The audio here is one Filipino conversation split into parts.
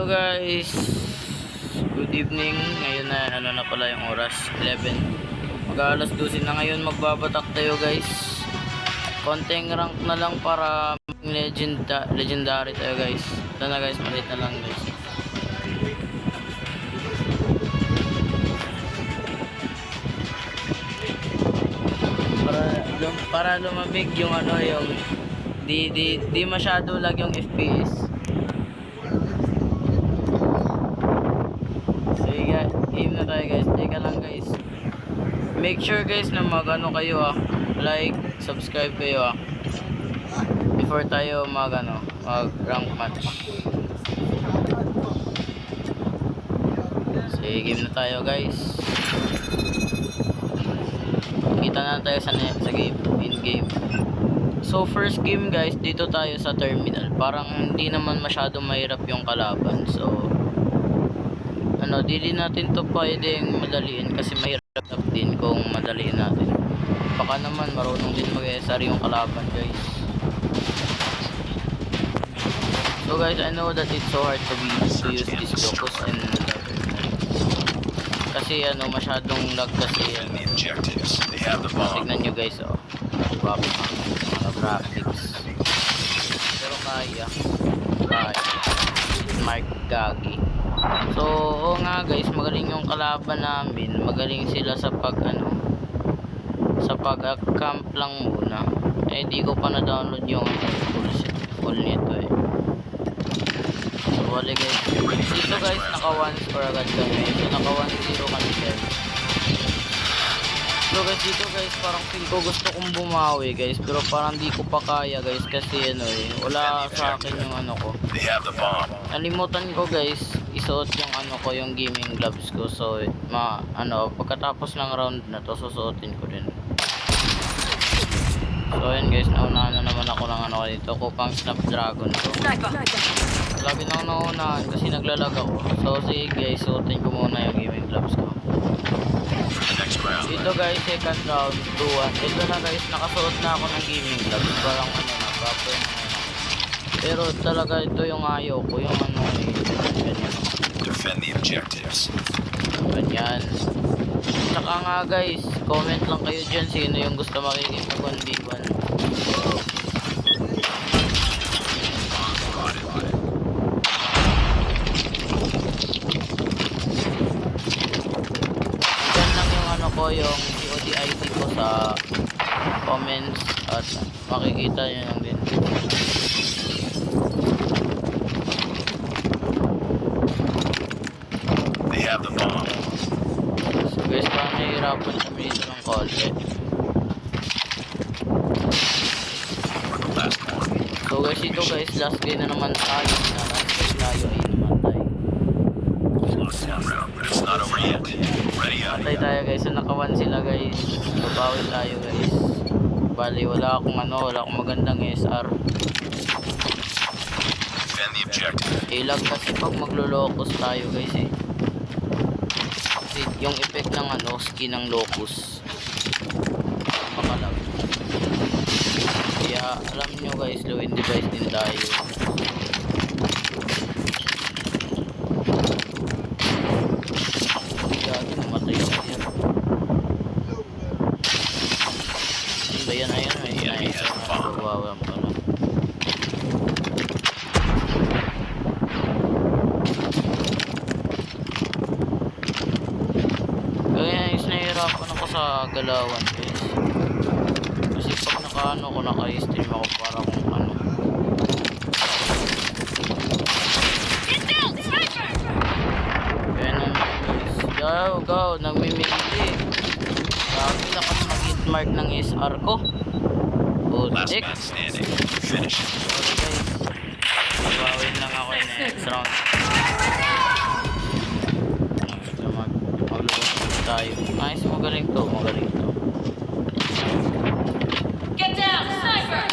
Hello guys, good evening. Ngayon na na pala yung oras, 11. Mag-aalas 12 na ngayon, magbabatak tayo guys. Konting rank na lang para legendary tayo guys. Ito na guys, malit na lang guys. Para lumabig yung yung di masyado lag yung FPS. Game na tayo guys. Teka lang guys. Make sure guys na kayo like, subscribe kayo before tayo mag rank match. Sige, game na tayo guys. Kita na tayo sa game, in game. So first game guys, dito tayo sa terminal. Parang hindi naman masyadong mahirap yung kalaban. So dili natin to pwedeng madaliin kasi mahirap din kung madaliin natin. Baka naman marunong din mag-SR yung kalaban guys. So guys, I know that it's so hard to use this locus and kasi masyadong lag kasi tignan nyo guys mga graphics, pero kaya smart gagi. So nga guys, magaling yung kalaban namin, magaling sila sa pag-camp lang muna. Di ko pa na-download yung full nito So wala guys, dito guys naka 1 score agad kami. So naka 1-0 kami guys. So guys, dito guys parang feel ko gusto kong bumawi guys, pero parang di ko pa kaya guys kasi wala sa akin yung ko. Nalimutan ko guys isuot yung yung gaming gloves ko. So pagkatapos ng round na to susuotin ko din. So ayan guys, naunahan na naman ako ng dito ko pang Snapdragon ko. Lagi na naunahan kasi naglalag ako. So sige guys, suotin ko muna yung gaming gloves ko. Dito guys, second round, 2-1. Ito na guys, nakasuot na ako ng gaming gloves. Parang proper na. Pero talaga ito yung ayaw ko, yung defend the objectives. Ganyan. Saka nga guys, comment lang kayo dyan sino yung gusto makikita 1v1. Yung COD ID ko sa comments at makikita nyo lang din. They have the bomb. So guys, parang nahihirapan kami dito ng konti. So guys, ito guys, last game na naman tayo na tayo ay namatay. It's not over yet. Matay tayo guys, so naka-1 sila guys. Babawi tayo guys. Bali wala akong magandang SR. Defend the objective. Ilag kasi pag maglo-locus tayo guys kasi yung effect ng skin ng locus makalag. Kaya alam nyo guys, low end device din tayo. Sa galawan guys kasi pag naka-stream ako para kung ganun guys. Go nagmimili grabe lakas mag-hit mark ng SR ko. Butik sorry guys, nabawin lang ako next round. Tayo. Nice, magaling to. Get down, sniper!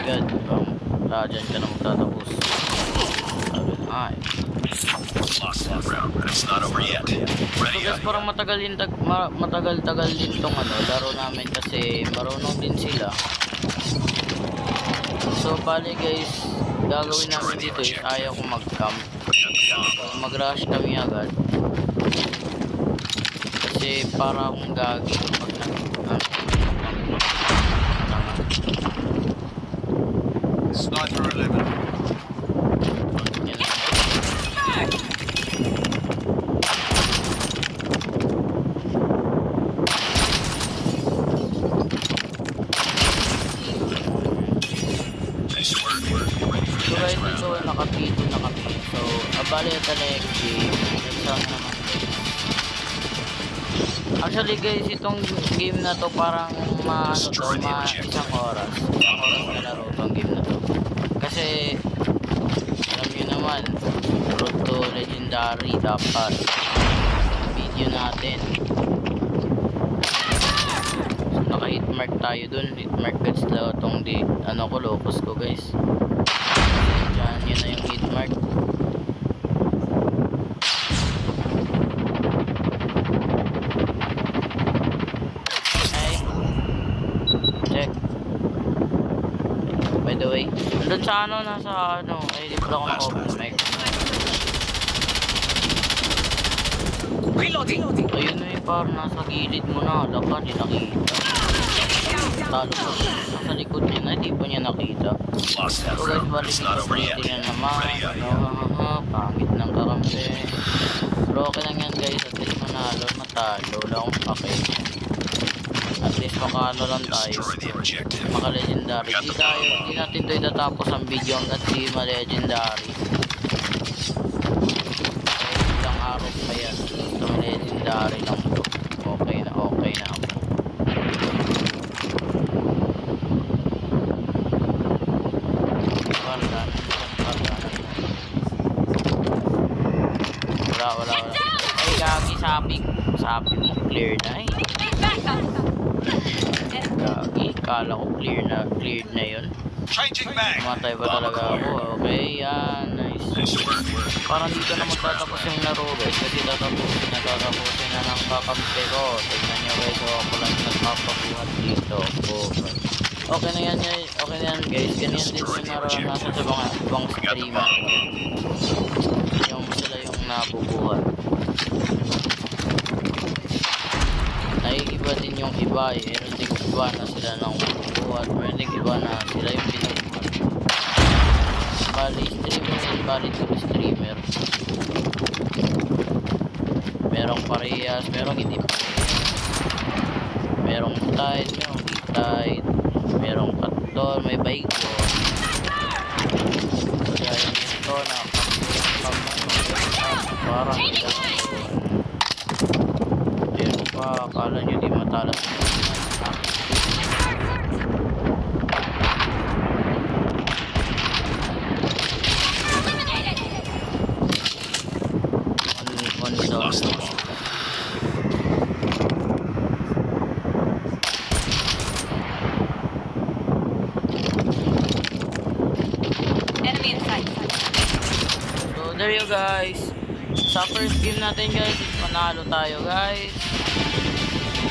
Good. Dyan ka na magtatapos. Ay. Lost that round, but it's not over yet. So guys, parang matagal-tagal din tong laro namin kasi marunong din sila. So bali guys, gagawin namin dito is ayaw ko mag-camp. So, mag-rush kami agad. Kasi para akong gagi pag Sniper eliminated. Nice work. Ready for So the guys, next round. ito nakapito na kami. So, abali ito next game. Next round naman. Actually guys, itong game na to parang isang oras. Isang oras na laro itong game na to. Kasi, alam nyo naman, road to legendary dapat. Video natin. So, naka-hitmark tayo dun. Hitmark guys lang itong locus ko guys. Diyan, yun na yung hitmark. Check. By the way, andun sa nasa ay di pala ako na-open mic. Reloading. Ayun na yung parang nasa gilid mo na, laka, di nakita. Talo ko, nasa likod niya na, di pa niya nakita. Lost that So guys, round, but balik it's ito not sa over yet. na naman, Ready up. pangit ng kakampi. Pero okay lang yan guys, at least manalo, matalo, wala akong pake. At least makano lang tayo. Destroy the objective. Maka-legendary. Di natin ito itatapos ang video hanggat di ma-legendary. Kahit ilang araw pa yan. Ito ma-legendary lang to. Okay na ako. Wala. Ay, gagi, sabi mo, clear na eh. Backup. Gagi, kala ko cleared na yun. Changing mag. Namatay pa talaga ako. Okay, yan, nice. Nice work. Parang dito na magtatapos yung laro guys. Kasi tatapusin na ng kakampi ko. Tignan nyo guys, so ako lang nagpapabuhat dito. Okay na yan guys. Ganyan din yung naranasan sa mga ibang streamer. Yung sila yung nabubuhat. Naiiba din yung iba eh. Meron din iba na sila nang bubuhat. Meron din iba na sila yung binubuhat. Bali streamer and bali to streamer. Merong parehas, merong hindi parehas. Merong tight, merong di tight. Merong katol, may baiko. Kaya yung ito na parang yun pa, akala nyo di matalas. Lost the ball. Enemy in sight. So there you guys. Sa first game natin guys, is manalo tayo guys.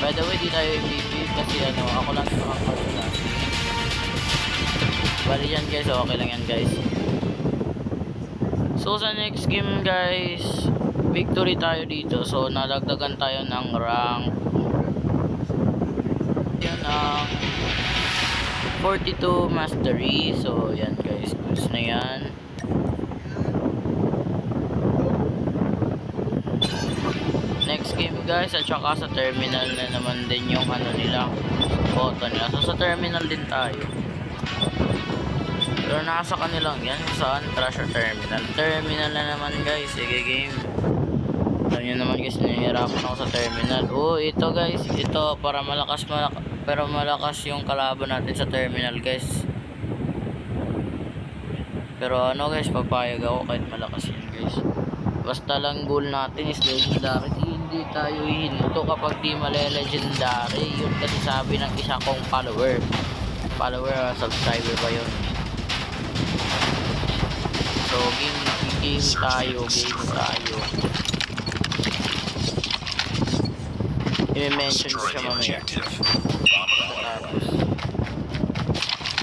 By the way, di tayo MVP kasi ako lang nakakapagula. Bali yan guys, okay lang yan guys. So sa next game guys, victory tayo dito. So nadagdagan tayo ng rank. Yan ang 42 mastery. So yan guys, goods na yan. Next game guys, at saka sa terminal na naman din yung nila, button nila. So sa terminal din tayo. Pero nasa kanilang yan, saan? Treasure terminal. Terminal na naman guys, sige game. Alam nyo naman guys, nahihirapan ako sa terminal. Oh, ito guys, ito para pero malakas yung kalaban natin sa terminal guys. Pero guys, papayag ako kahit malakas yan guys. Basta lang goal natin is legendary. Hindi tayo hihinto kapag di male-legendary. Yun kasi sabi ng isa kong follower. Subscriber ba yun? So game tayo. I-mention ko Destroy siya the mamaya. objective.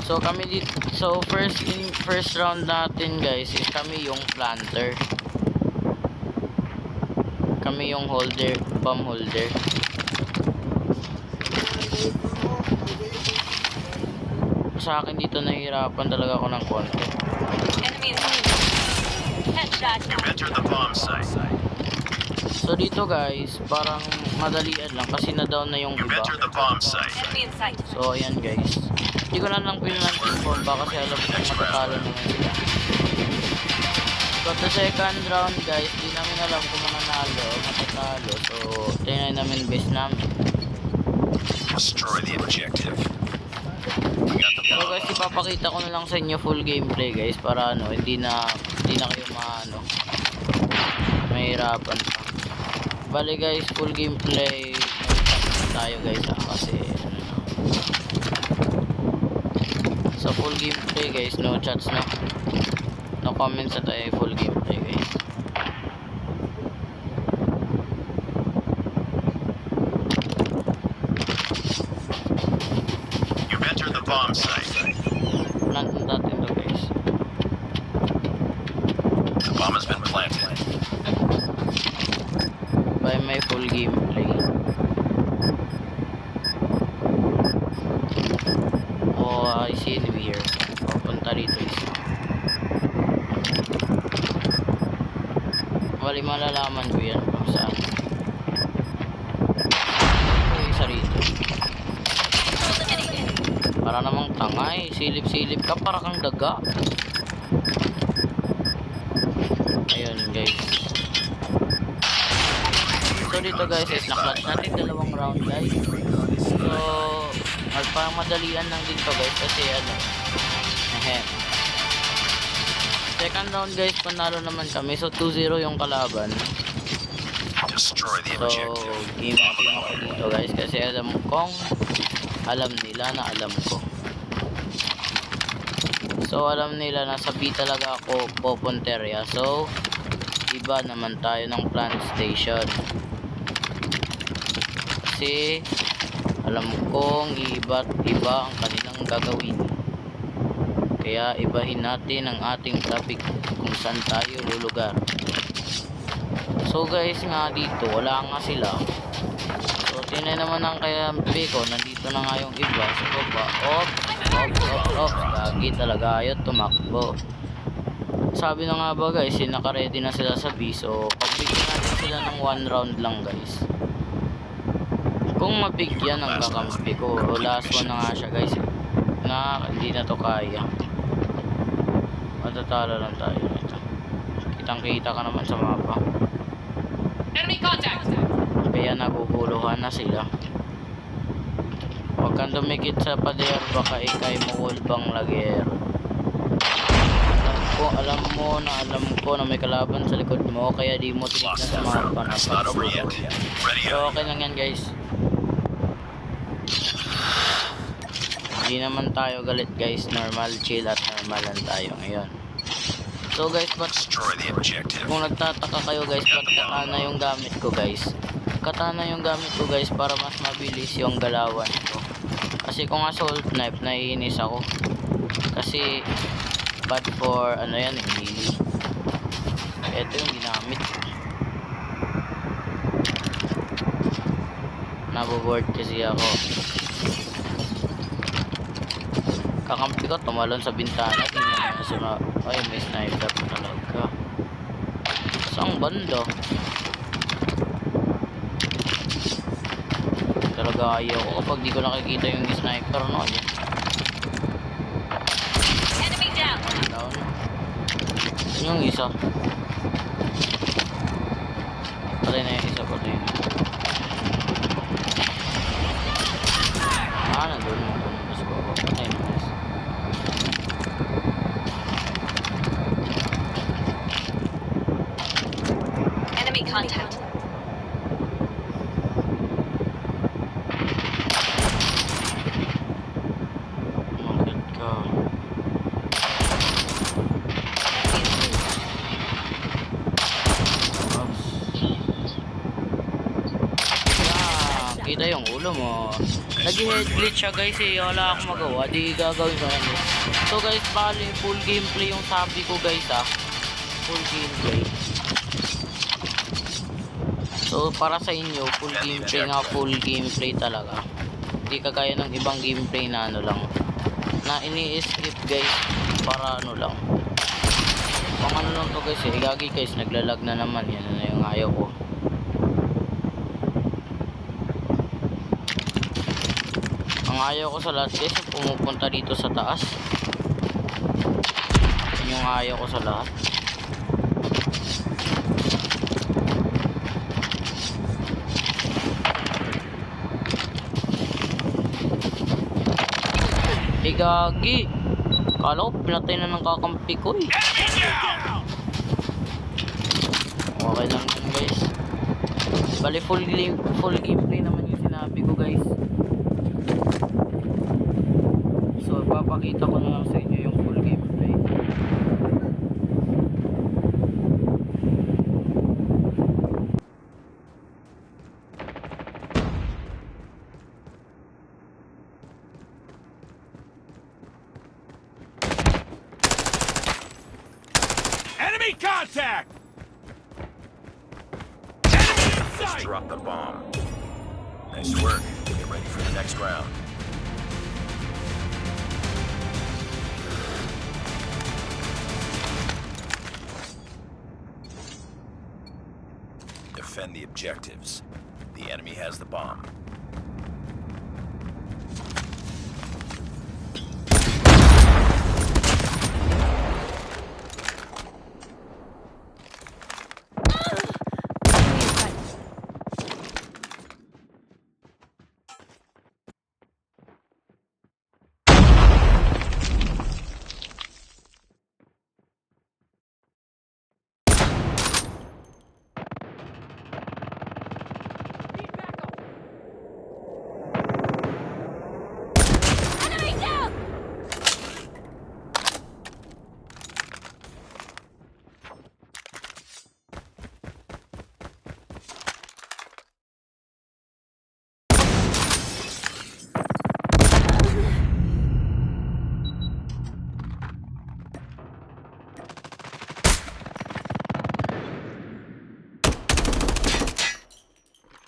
So So kami dito, so first round natin guys is kami yung planter. Kami yung holder, bomb holder. Sa akin dito nahihirapan talaga ako ng konti. Enemy in sight. Headshot. You've entered the bomb site. So dito guys, parang madalian lang kasi na-down na yung You've iba. entered the bomb site. Enemy in sight. So ayan guys. Hindi ko na lang pinantin bomba kasi alam ko matatalo naman sila. So the second round guys, di namin alam kung mananalo o matatalo. So tingnan namin base namin. Destroy the objective. We got the So bomb. guys, ipapakita ko na lang sa inyo full gameplay guys para ano, hindi na kayo maano mahirapan pa. Bali guys, full gameplay tayo guys kasi ano, sa full gameplay guys, no chats na. No comments na tayo full gameplay guys. You've entered the bomb site. Plantan natin to guys. The bomb has been planted. By my full gameplay. Oh, I see it here. Papunta rito isa. Bali malalaman ko yan kung saan. Ito isa rito. Para namang tangay, silip-silip ka para kang daga. Ayun guys. So dito guys is naklatch natin dalawang round guys. So magpamadalian lang dito guys kasi ano. Second round guys panalo naman kami. So 2-0 yung kalaban. Destroy the So objective. game natin ako dito guys kasi alam nila na alam ko. So alam nila na sa B talaga ako pupunterya. So iba naman tayo ng plant station. Kasi alam kong iba't iba ang kanilang gagawin. Kaya ibahin natin ang ating topic kung saan tayo lulugar. So guys nga dito wala nga sila. So tingnan naman ang kaya ko, nandito na nga yung iba sa baba. Ops. Lagi talaga ayaw tumakbo. Sabi na nga ba guys, naka-ready na sila sa B. So pagbigyan natin sila ng 1 round lang guys. Kung mabigyan ang kakampi ko, last one na nga siya guys. Na hindi na to kaya. Matatalo lang tayo nito. Kitang-kita ka naman sa mapa. Enemy contact. Kaya naguguluhan na sila. Huwag kang dumikit sa pader, baka ikay mo bang lager. Alam ko na may kalaban sa likod mo, kaya di mo tinignan Lost sa that mapa round. na It's not over yet. Ready So up. okay lang yan guys. Hindi naman tayo galit guys, normal, chill at normal lang tayo ngayon. So guys, Destroy the objective. kung nagtataka kayo guys, ba't katana yung gamit ko guys? Katana yung gamit ko guys para mas mabilis yung galawan ko. Kasi kung assault knife, naiinis ako. Kasi bad for ano yan, melee. Ito yung ginamit. Naboboard kasi ako. Kakampi ko, tumalon sa bintana. Tingnan mo sa ay, may sniper pa talaga. Saan banda? Talaga ayaw ko kapag di ko nakikita yung sniper, no? Yan. Enemy down. Down. Yun yung isa. Patay na yung isa, patay na. Nandun. Mas baba. Patay na guys. Enemy contact. Bakit ka? Oops. Kita yung ulo mo. Nag-head glitch siya guys eh. Wala akong magawa. Di gagawin ko yan. So guys, bali full gameplay yung sabi ko guys ah. Full gameplay. So para sa inyo, full gameplay nga, full gameplay talaga. Hindi kagaya ng ibang gameplay na ano lang. Na ini-skip guys para ano lang. Pang ano lang to guys eh. Gagi guys, naglalag na naman. Yan na yung ayaw ko. Ang ayaw ko sa lahat guys, pumupunta dito sa taas. Yan yung ayaw ko sa lahat. Gagi. Kala ko pinatay na ng kakampi ko eh. Okay lang yun guys. Bali full gameplay naman yung sinabi ko guys. So papakita ko na lang sa inyo yung full gameplay. Enemy contact! Enemy in Just sight! drop the bomb. Nice work. Get ready for the next round. Defend the objectives. The enemy has the bomb. Enemy down!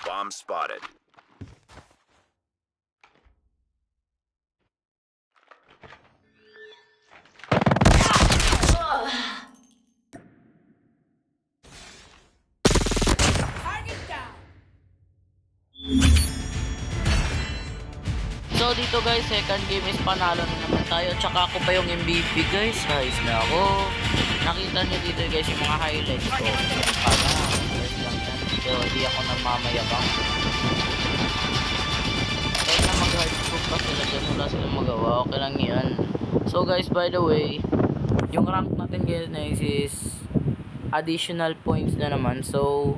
Bomb spotted. So dito guys, second game is panalo na naman tayo. Tsaka ako pa yung MVP guys. Guys na ako. Nakita niyo dito guys yung mga highlights ko. Para guys lang yan. So di ako namamayabang. Kahit na mag-hardcore pa sila dyan, wala silang magawa. Okay lang yan. So guys, by the way, yung rank natin guys is additional points na naman. So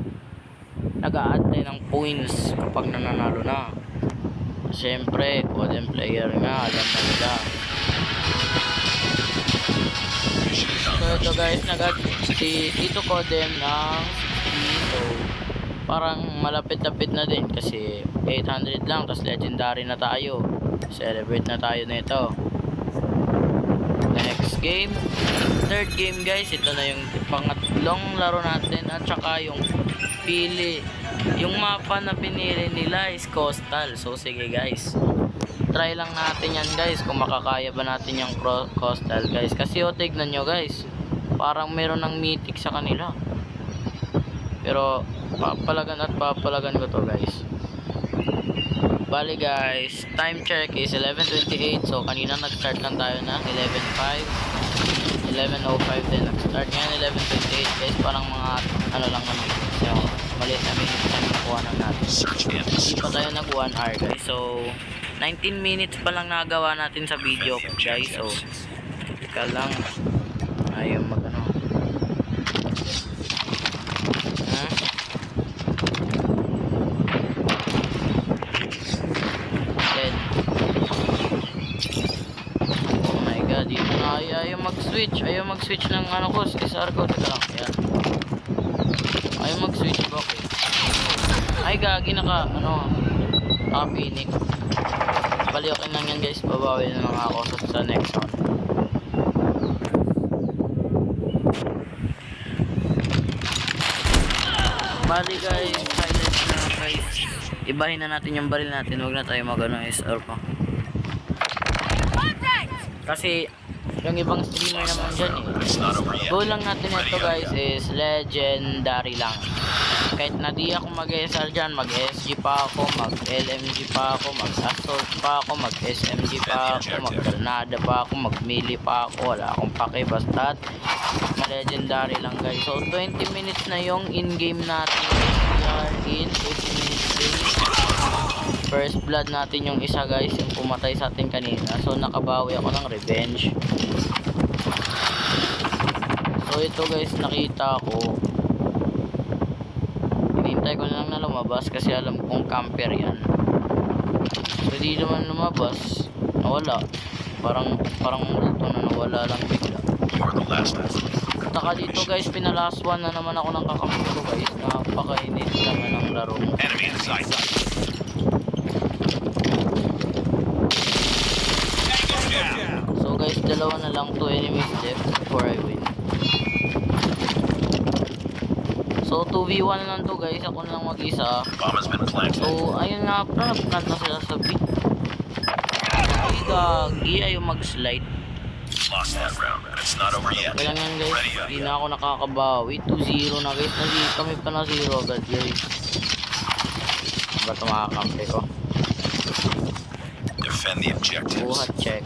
nag-a-add tayo ng points kapag nananalo na. Siyempre, Codem player nga, alam na nila. So ito guys, si Tito Codem ng 60. So parang malapit-lapit na din kasi 800 lang, tas legendary na tayo. Celebrate na tayo nito. Next game, third game guys, ito na yung pangatlong laro natin at saka yung pili. Yung mapa na pinili nila is coastal. So sige guys, try lang natin yan guys kung makakaya ba natin yung coastal guys. Kasi tignan nyo guys, parang meron ng mythic sa kanila. Pero papalagan at papalagan ko to guys. Bali guys, time check is 11:28. So kanina nag-start lang tayo na 11:05 din nag-start. Ngayon 11:28 guys, parang mga ano lang naman. So maliit na minutes na nakuha na natin. Hindi pa tayo nag 1 hour guys. So 19 minutes pa lang nagawa natin sa video guys. So teka lang, ayaw mag ano. Dead. Oh my god, dito na ayaw mag-switch ng ano ko, SR ko. Teka lang, yan. Ayaw mag-switch back eh. Ay gagi, naka Phoenix. Bali okay lang yan guys, babawi na lang ako sa next one. Bali guys, silence na guys. Ibahin na natin yung baril natin, huwag na tayo mag-ano SR pa. Contact! Kasi yung ibang streamer naman dyan It's not over eh. yet. Goal lang natin ito guys is legendary lang. Kahit na di ako mag-SR dyan, mag-SG pa ako, mag-LMG pa ako, mag-assault pa ako, mag-SMG pa ako, mag-granada pa ako, mag-melee pa ako, wala akong pake, basta ma-legendary lang guys. So 20 minutes na yung in-game natin. We are in 20 minutes game. First blood natin yung isa guys, yung pumatay sa atin kanina. So nakabawi ako ng revenge. So ito guys, nakita ko. Hinihintay ko na lang na lumabas kasi alam kong camper yan. So di naman lumabas, nawala. Parang multo na nawala lang bigla. You're the last one. Taka dito guys, pinalaswan na naman ako ng kakampi ko guys. Napakainit naman ng laro. Enemy in sight. Tango down. So guys, dalawa na lang, 2 enemies left before I win. So 2v1 na lang to guys, ako na lang mag-isa. Bomb has been planted. So ayun nga, naplant na sila sa beat. Ay gagi, ayaw mag-slide. Lost that round, and it's not over yet. Kaya lang yan guys, Ready hindi up. na ako nakakabawi. 2-0 na guys, kami pa na 0 agad guys. Ba't makakampi ko? Defend the objectives. Buhat check.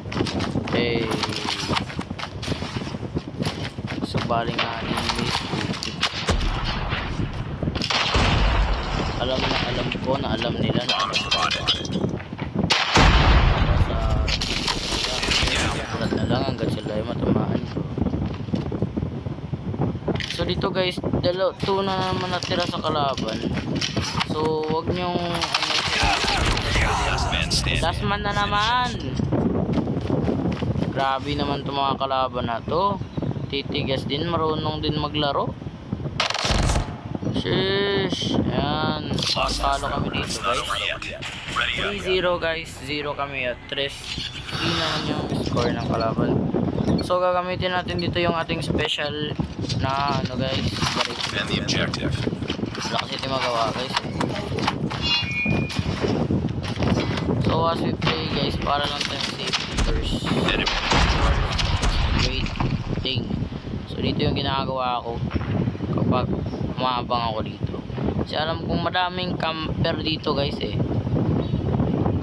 Hey. So baling nga guys. Alam ko na alam nila na Bomb spotted. ulat na lang hanggang sila ay matamaan. So dito guys, 2 na naman natira sa kalaban. So wag nyong Last man standing. last man na naman. Grabe naman itong mga kalaban na to. Titigas din, marunong din maglaro. Sheesh. Ayan, talo kami dito It's not guys. over yet. Ready up. 3-0 guys, 0 kami at 3 naman yung score ng kalaban. So gagamitin natin dito yung ating special na ano guys, baril. Defend the objective. Wala kasi ito magawa guys. So as we play guys, para lang tayong safety first. Enemy. Great thing. So dito yung ginagawa ko kapag umabang ako dito. Kasi alam kong madaming camper dito guys eh.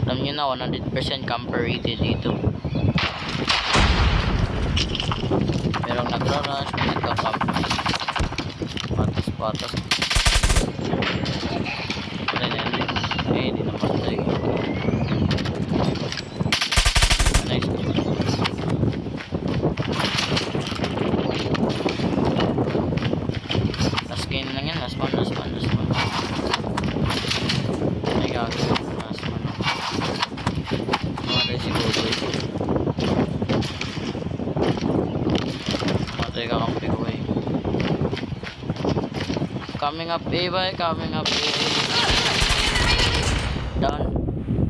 Alam nyo na 100% camper rated dito. Merong nagra-rush, may nagka-camp. Patas-patas. Patay na yan. Eh, hindi na patay. Nice. Last game lang yan. Last one. Ay, gagawin. Last one. Mga guys, siguro ito. Matay kakampi ko eh. Coming up A ba? Coming up A. Down.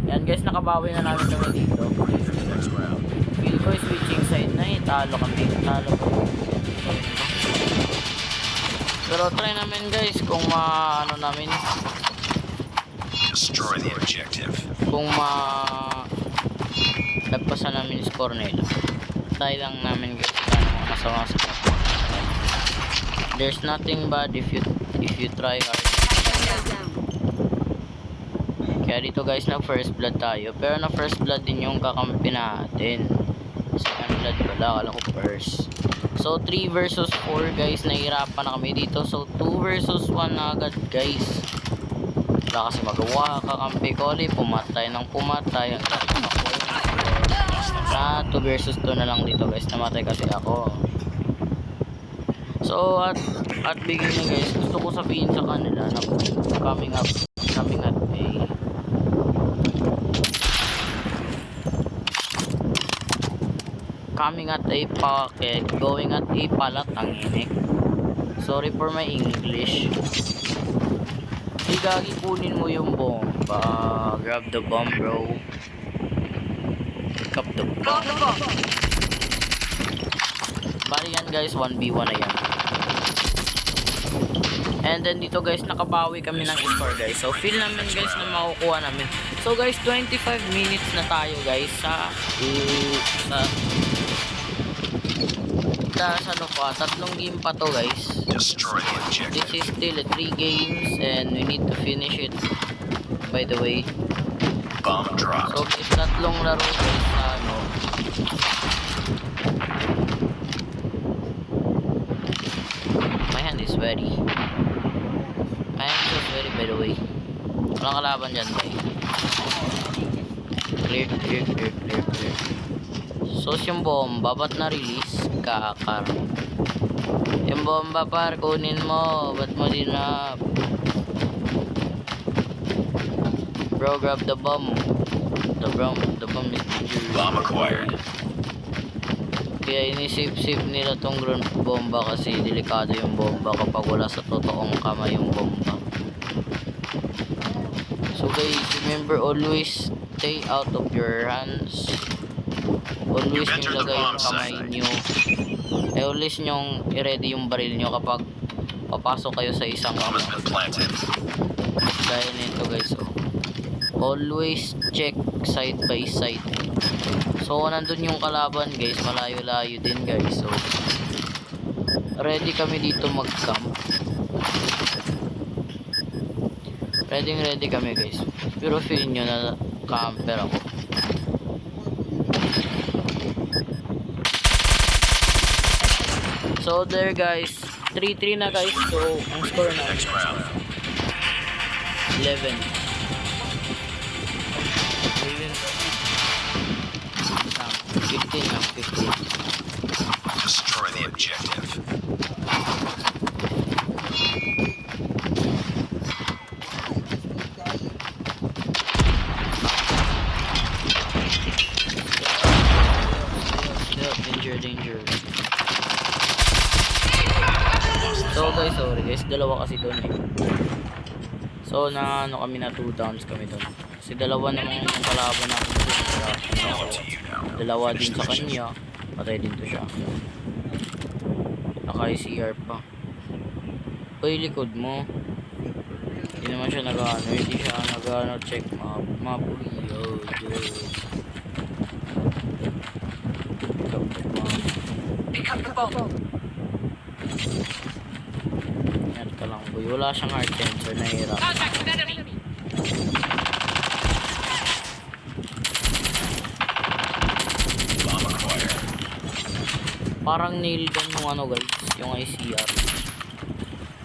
Yan guys, nakabawi na namin kami dito. Next round. Feel ko switching side na eh. Talo kami. Talo ko. Pero try namin guys kung ano namin. Destroy the objective. Kung lagpasan namin yung score nila. Try lang namin guys kung masama sa kapwa. There's nothing bad if you try hard. Kaya dito guys, na first blood tayo. Pero na first blood din yung kakampi natin. Second blood wala, kala ko first. So 3 versus 4 guys, nahihirapan na kami dito. So 2 versus 1 na agad guys. Wala kasi magawa, kakampi ko ulit, pumatay ng pumatay. Na 2 versus 2 na lang dito guys, namatay kasi ako. So at beginning guys, gusto ko sabihin sa kanila na coming at A. Coming at A pocket, going at A pala, tanginik. Sorry for my English. Di gagi, kunin mo yung bomba. Grab the bomb bro. Pick up the bomb. Bali yan guys, 1v1 na yan. And then dito guys, nakabawi kami ng score guys. So feel namin guys na makukuha namin. So guys, 25 minutes na tayo guys sa ano pa, 3 game pa to guys. Destroy the objective. This is still 3 games and we need to finish it, by the way. Bomb dropped. So guys, 3 laro guys sa ano. My hand is very by the way. Walang kalaban dyan guys. Clear. So yung bomba, ba't na-release? Kakar. Yung bomba par, kunin mo. Ba't mo dinap? Bro, grab the bomb. The bomb is dangerous. Bomb acquired. Kaya inisip-sip nila tong bomba kasi delikado yung bomba kapag wala sa totoong kamay yung bomba. So guys, remember always stay out of your hands. Always nyo lagay yung kamay nyo. Always nyong i-ready yung baril nyo kapag papasok kayo sa isang Bomb has been planted. Dahil nito guys, oh. Always check side by side. So nandun yung kalaban guys, malayo-layo din guys. So ready kami dito mag-camp. Ready kami guys. Pero feel nyo na camper ako. So there guys, 3-3 na guys. So ang score na Next round. 11. Ah, 15 na, 15. Destroy the objective. Danger. So guys, sorry guys, dalawa kasi doon eh. So na ano kami na 2 downs kami doon. Kasi dalawa namang yung kalaban natin doon. Dalawa din sa kanya. Patay din to siya. Naka-ICR pa. Uy, likod mo. Hindi naman siya nag-ano. Hindi siya nag-ano check map. Mabuyo. Pick up the bomb. Ingat ka lang boy. Wala siyang hard sensor, nahihirap. Contact with enemy. Bomb acquired. Parang nail gun yung ano guys, yung ICR.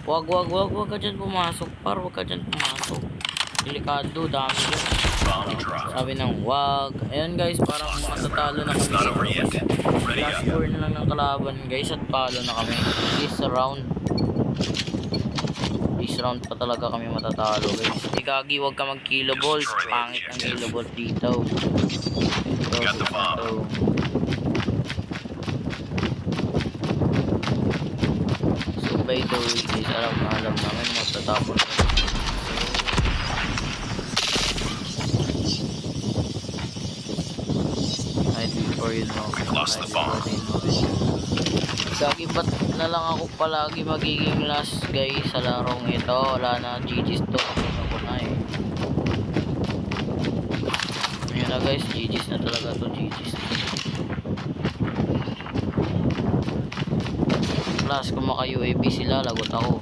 Wag ka dyan pumasok. Wag ka dyan pumasok. Delikado, dami dyan. Bomb dropped. Sabi ng wag. Ayan guys, parang matatalo na It's not over kami. yet. Ready Last up. score na lang ng kalaban guys at palo na kami. This round pa talaga kami matatalo guys. Igagi, wag ka mag kilobolt. Pangit ang kilobolt dito. Got the bomb. So by the way guys, alam namin matatapos na. Before you know, We lost the bomb. Gagi, ba't na lang ako palagi magiging last guys sa larong ito? Wala na, GG's to. Ako na eh. Yun na guys, GG's na talaga to, GG's. Plus, kung maka-UAV sila, lagot ako.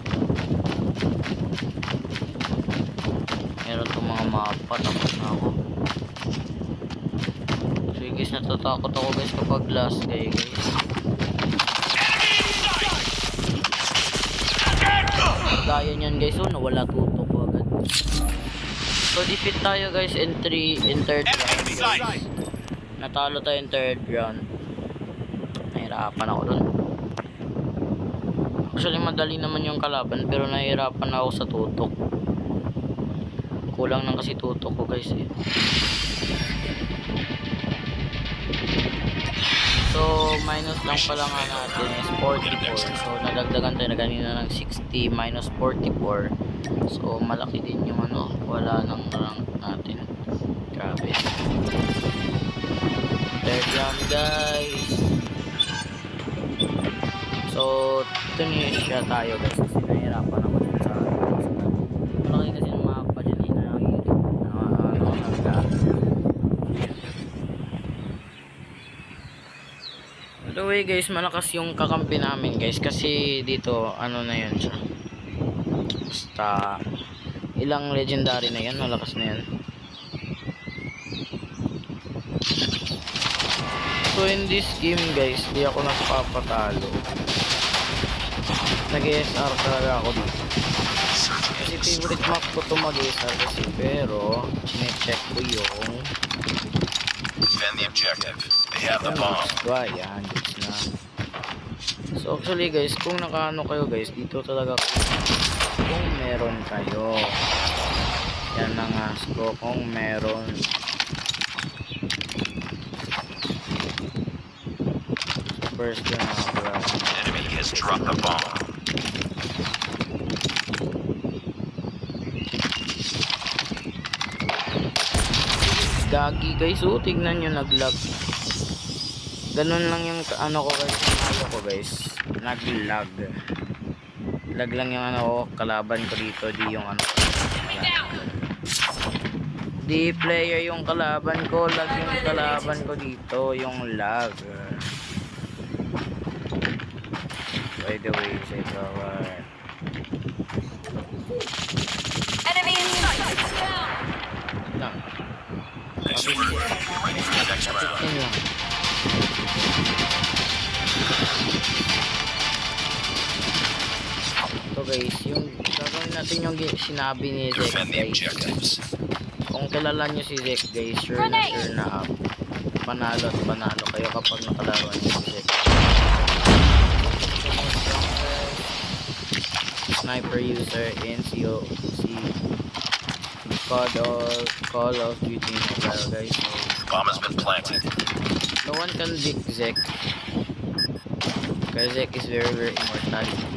Meron itong mga mapa, tapos na ako. So guys, natatakot ako guys kapag last guys. Kaya niyan guys, so nawala tutok ko agad. So defeat tayo guys in third round guys. Natalo tayo in third round. Nahirapan ako dun. Actually madali naman yung kalaban pero nahirapan ako sa tutok. Kulang lang kasi tutok ko guys eh. So, minus lang pala nga natin is 44. So, nadagdagan tayo na kanina ng 60 minus 44. So, malaki din yung ano, wala nang rank natin. Grabe. third round guys. So, Tunisia tayo guys kasi nahihirapan ako dyan sa malaki kasi ng mapa dyan By the way guys, malakas yung kakampi namin guys kasi dito ano na yun siya. Basta ilang legendary na yan, malakas na yan. So in this game guys, di ako nagpapatalo. Nag-SR talaga ako dito. Kasi favorite map ko to mag-SR kasi, pero chinecheck ko yung Defend the objective. They have the bomb. Ayan, gets na. So actually guys, kung nakaano kayo guys, dito talaga kung meron kayo. Yan ang ask ko, kung meron. First yun mga Enemy has dropped the bomb. Gagi guys, oh, tignan nyo, naglag. Ganun lang yung ano ko guys, yung ano ko guys, naglag. Lag lang yung ano ko, kalaban ko dito, di yung ano. Di player yung kalaban ko, lag yung kalaban ko dito, yung lag. By the way, say power. Enemy in sight. Lang. Nice work. Get ready for the next round. Yun lang. So guys, yung gagawin natin yung sinabi ni Zek Defend the guys. objectives. Kung kilala nyo si Zek guys, sure na panalo at panalo kayo kapag nakalaro nyo si Zek. Sniper user in COC Call of Duty Mobile guys. So, Bomb has been planted. no one can beat Zek. Because Zek is very immortality.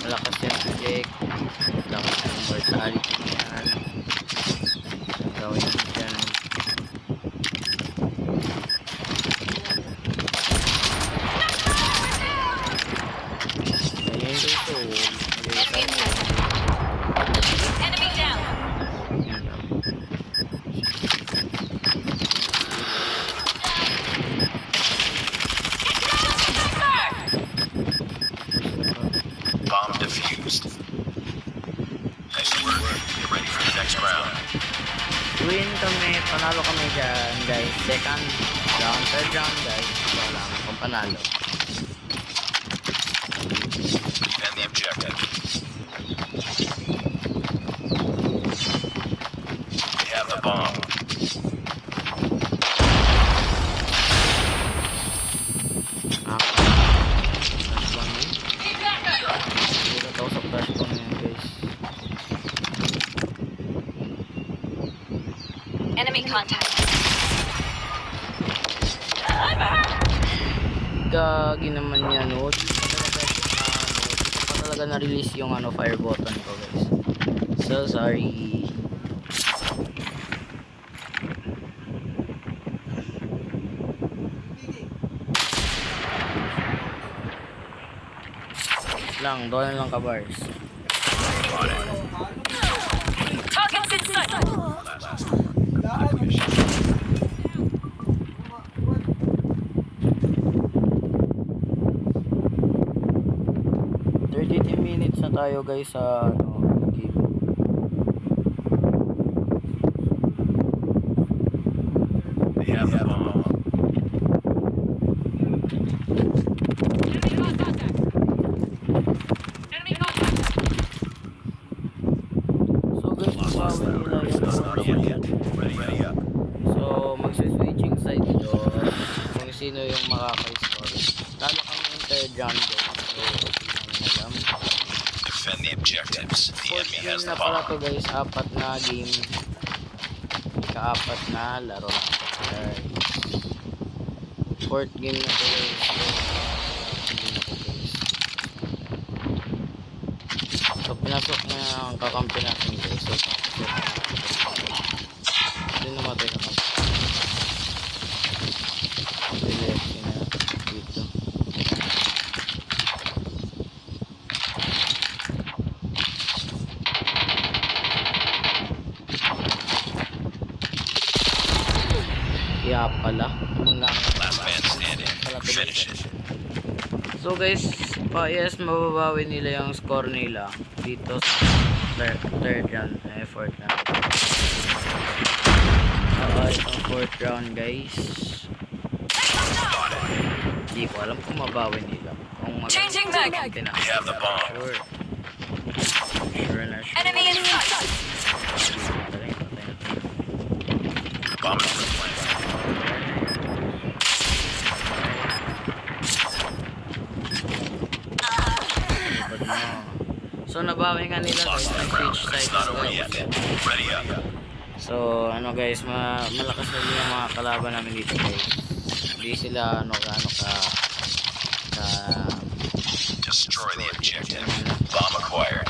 Malakas yan si Zek. Malakas yung immortality niyan. Gawin natin dyan. Ayun dito. Enemy down. Bomb defused. Nice work. Get ready for the next round. Win kami, panalo kami dyan guys. Second round, third round guys. Wala kami kung panalo. Defend the objective. They have the bomb. Flash bomb yun. Hindi na tao sa flash bomb yun guys. Enemy contact. Gagi naman yan, no? Dito pa talaga na-release yung ano, fire button ko guys. So sorry. Doon lang ka bars. Targets in sight. Minutes na tayo guys sa ano, game. They have the bomb. So guys, mabawi nila It's not over yung yet. Ready up. so magsi-switching side ito kung sino yung makaka-score. Talo kami yung third round guys. So hindi namin alam. Defend the objectives. The Fourth enemy game has na the pala to bomb. guys, apat na game. Ika-apat na laro. Guys. Fourth game na to guys. So, hindi na po guys. So pinasok na ang kakampi natin guys. So hindi namatay na kami. Ala, Last man standing. Finish it. So guys, yes, mababawi nila yung score nila dito sa third round, fourth round. Itong fourth round guys. Hindi ko alam kung mabawi nila. Kung Changing mag. We have the bomb. Sure. Sure na sure. Enemy in sight. Patay. Bomb has been planted. Likod mo. So nabawi nga nila guys, Lost that ang round, switch but it's side not ng over yet. Ready up. So ano guys, malakas na din yung mga kalaban namin dito guys. Hindi sila Destroy the objective. Bomb acquired.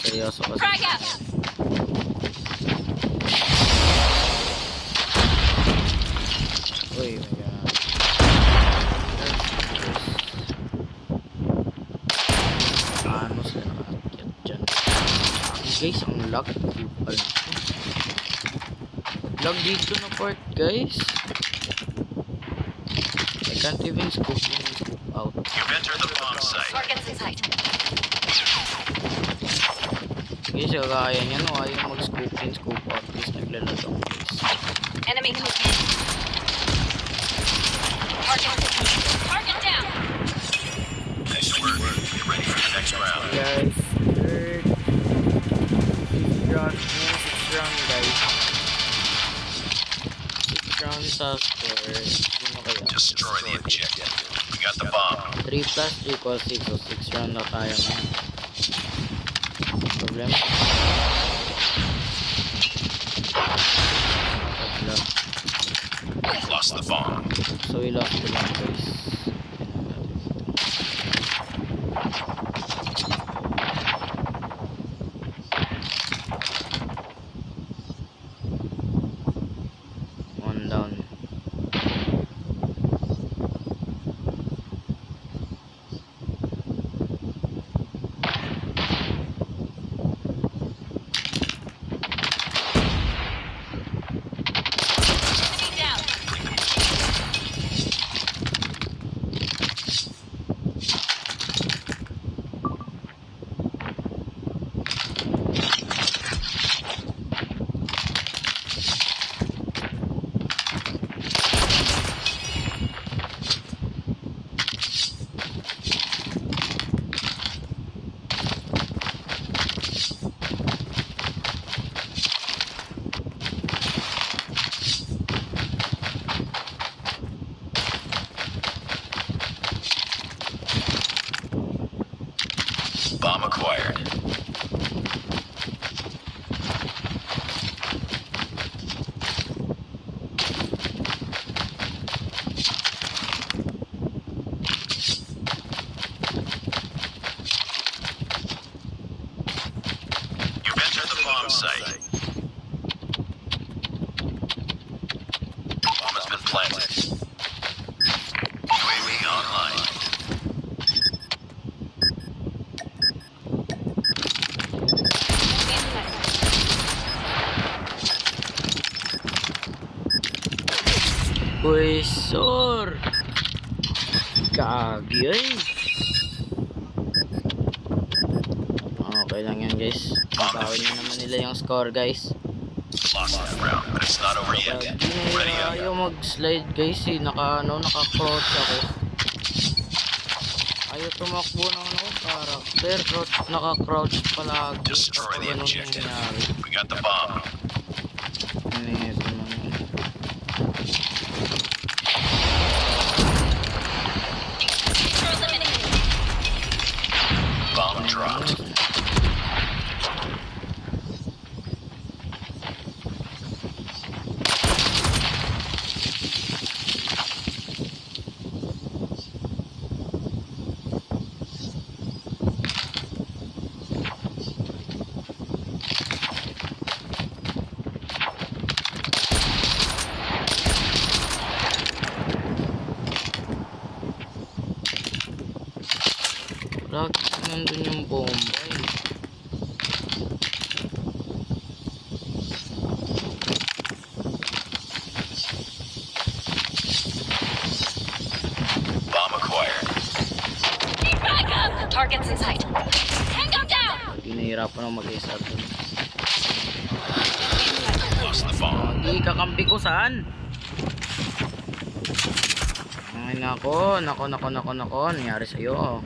seryoso kasi. Frag out. Uy, my god. Ano sila nakakit dyan? Guys, ang lag. Lag dito na part guys. I can't even scoop in, scoop out. You've entered the bomb site. Organs in sight. Guys, kaya nyo no, ayaw mag-scoop in, scoop out. Guys, naglalatong guys. Enemy close. Target down. Nice work. Get ready for the next round. Guys, third, fifth round, sixth round guys. Sixth round sa score. Sino kaya? Destroy the objective. We got the bomb. 3 plus 3 equals 6, so 6 round na tayo ngayon. Problem? Wala. Lost the bomb. So we lost the bomb guys. One down. Enemy down. Bomb acquired. You've entered the bomb site. Bomb has been planted. UAV online. Uy, sor! Kagi ay! Okay lang yan guys. Babawin na naman nila yung score guys. Lost that round, but it's not over yet. Hindi Ready na up. ayaw mag-slide guys eh. Naka-crouch ako. Ayaw tumakbo ng character. Naka-crouch palagi. Destroy Kapag the ganun objective. nangyari. We got the bomb. Yes, naman yun. Eliminated. Bomb dropped. Lagi nandun yung bomba eh. Targets in sight. Tango down! Pinahirapan ako mag-isa doon. Lost the bomb. Hindi, kakampi ko saan? Ay, nako. Nangyari sa'yo.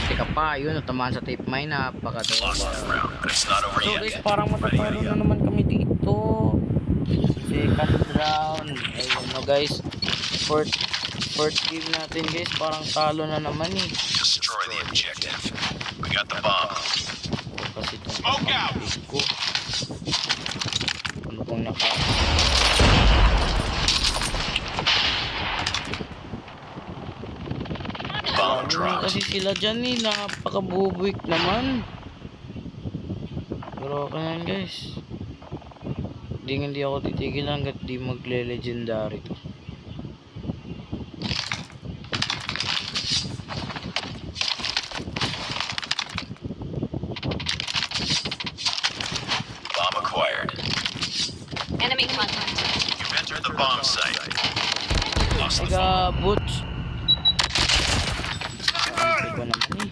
Teka pa, yun, natamaan sa tape mine, napakatawa. Lost the round, but it's not over So yet. guys, parang matatalo na naman kami dito. Second round. Ayun no guys. Fourth game natin guys, parang talo na naman eh. Destroy the objective. We got the bomb. Kasi itong Smoke out! kapatid ko. Ano pong naka... Bomb Ano dropped. kasi sila dyan eh, napaka-bubuik naman. Pero okay yan guys. Hindi ako titigil hanggat di magle-legendary to. Bomb acquired. Enemy contact. You've entered the bomb site. Lost the bomb. Teka, Butch. Hindi ko naman eh.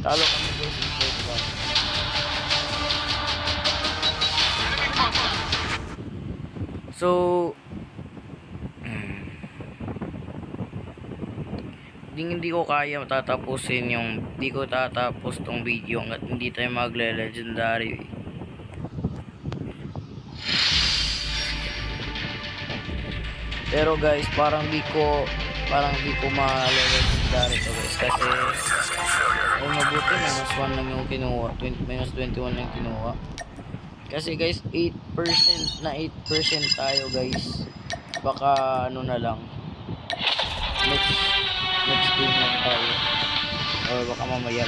Talo kami guys sa third round. So hindi ko kaya tatapusin hindi ko tatapos tong video hanggat hindi tayo magle-legendary. Pero guys, parang di ko ma-legendary to guys kasi ay mabuti minus 1 lang yung kinuha, minus 21 lang kinuha. Kasi guys, 8% tayo guys. Baka ano na lang. Next game lang tayo. Or baka mamaya